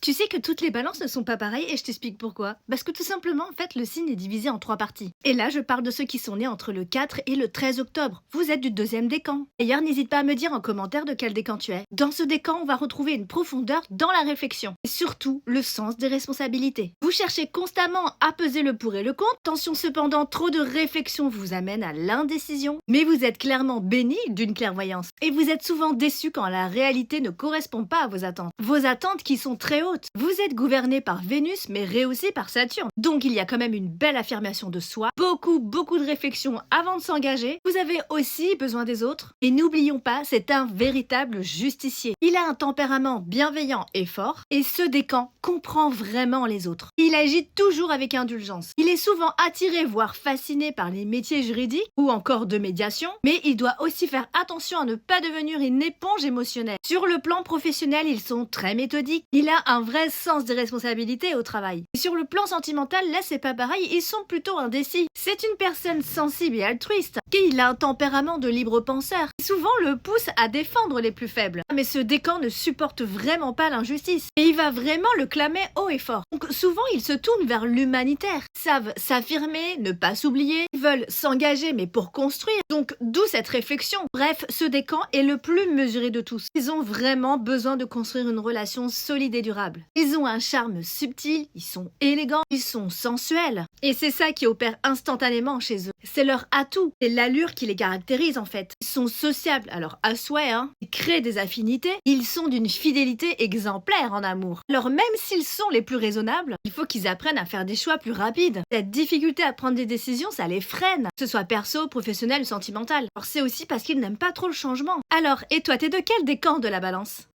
Tu sais que toutes les balances ne sont pas pareilles et je t'explique pourquoi. Parce que tout simplement, en fait, le signe est divisé en trois parties. Et là, je parle de ceux qui sont nés entre le 4 et le 13 octobre. Vous êtes du deuxième décan. D'ailleurs, n'hésite pas à me dire en commentaire de quel décan tu es. Dans ce décan, on va retrouver une profondeur dans la réflexion. Et surtout, le sens des responsabilités. Vous cherchez constamment à peser le pour et le contre. Attention cependant, trop de réflexion vous amène à l'indécision. Mais vous êtes clairement béni d'une clairvoyance. Et vous êtes souvent déçu quand la réalité ne correspond pas à vos attentes. Vos attentes qui sont très hautes. Vous êtes gouverné par Vénus, mais rehaussé par Saturne. Donc il y a quand même une belle affirmation de soi, beaucoup de réflexion avant de s'engager. Vous avez aussi besoin des autres. Et n'oublions pas, c'est un véritable justicier. Il a un tempérament bienveillant et fort, et ce décan comprend vraiment les autres. Il agit toujours avec indulgence. Il est souvent attiré, voire fasciné par les métiers juridiques ou encore de médiation, mais il doit aussi faire attention à ne pas devenir une éponge émotionnelle. Sur le plan professionnel, ils sont très méthodiques. Il a un vrai sens des responsabilités au travail. Et sur le plan sentimental, là c'est pas pareil, ils sont plutôt indécis. C'est une personne sensible et altruiste, qui a un tempérament de libre penseur, qui souvent le pousse à défendre les plus faibles. Mais ce décan ne supporte vraiment pas l'injustice, et il va vraiment le clamer haut et fort. Donc souvent ils se tournent vers l'humanitaire, savent s'affirmer, ne pas s'oublier, ils veulent s'engager mais pour construire. Donc d'où cette réflexion. Bref, ce décan est le plus mesuré de tous. Ils ont vraiment besoin de construire une relation solide et durable. Ils ont un charme subtil, ils sont élégants, ils sont sensuels. Et c'est ça qui opère instantanément chez eux. C'est leur atout, c'est l'allure qui les caractérise en fait. Ils sont sociables, alors à souhait, ils créent des affinités, ils sont d'une fidélité exemplaire en amour. Alors même s'ils sont les plus raisonnables, il faut qu'ils apprennent à faire des choix plus rapides. Cette difficulté à prendre des décisions, ça les freine, que ce soit perso, professionnel ou sentimental. Alors c'est aussi parce qu'ils n'aiment pas trop le changement. Alors, et toi, t'es de quel décan de la balance ?